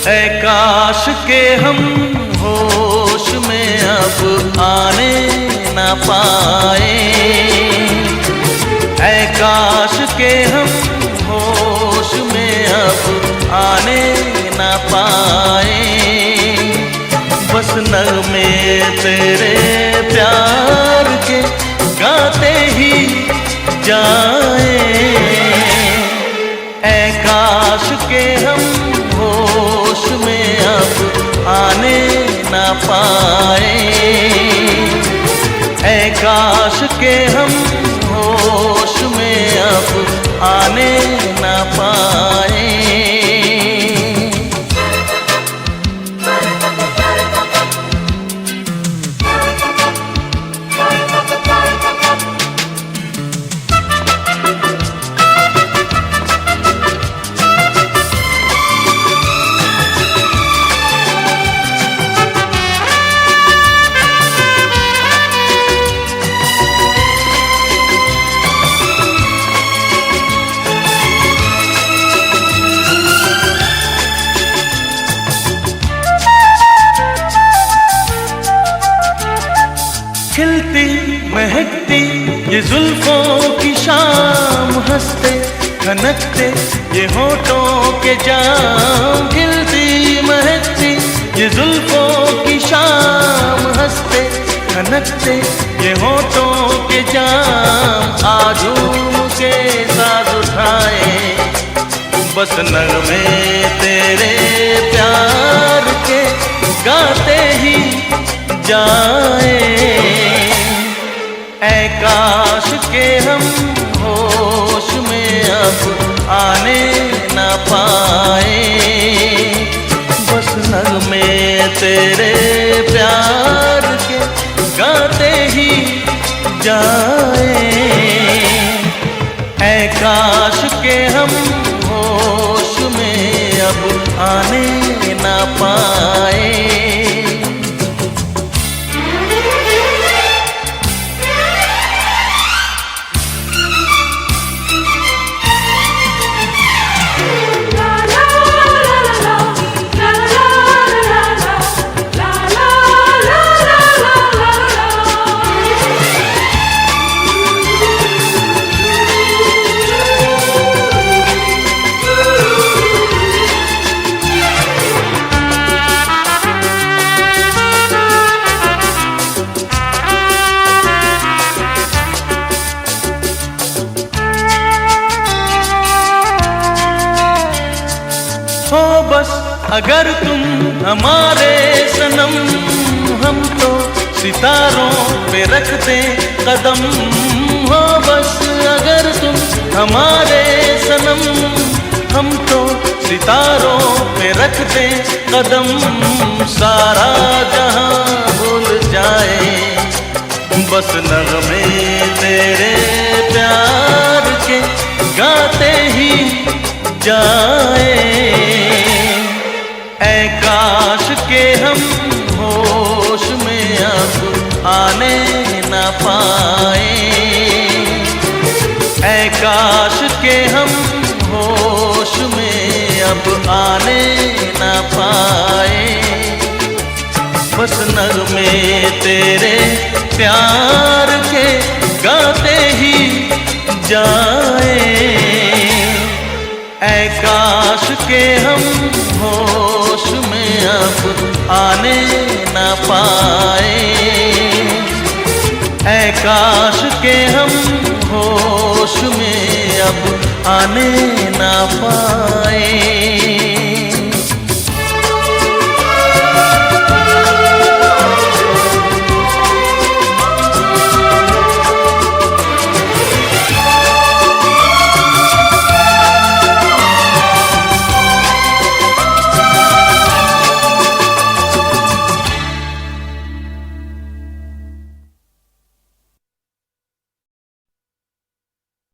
ऐ काश के हम होश में अब आने न पाए, ऐ काश के हम होश में अब आने न पाए। बस नगमे तेरे प्यार के गाते ही जाए, ऐ काश के हम होश में अब आने न पाए, ऐ काश के हम होश में अब आने न पाए। खिलती महकती ये जुल्फों की शाम, हंसते खनकते ये होठों के जाम। खिलती महकती ये जुल्फों की शाम, हंसते खनकते ये होठों के जाम। आजूम के साथ उठाए बस नगमे तेरे प्यार के गाते ही जाए, ऐ काश के हम होश में अब आने न पाए। बस नगमे तेरे प्यार के गाते ही जाए, ऐ काश के हम होश में अब आने न पाए। हो बस अगर तुम हमारे सनम, हम तो सितारों पे रख दें कदम। हो बस अगर तुम हमारे सनम, हम तो सितारों पे रख दें कदम। सारा जहां भूल जाए बस नगमे तेरे प्यार के गाते ही जाए, ऐ काश के हम होश में अब आने न पाए, ऐ काश के हम होश में अब आने न पाए। बस नगमे तेरे प्यार के गाते ही जाए, ऐ काश के हम होश में अब आने न पाए, ऐ काश के हम होश में अब आने न पाए।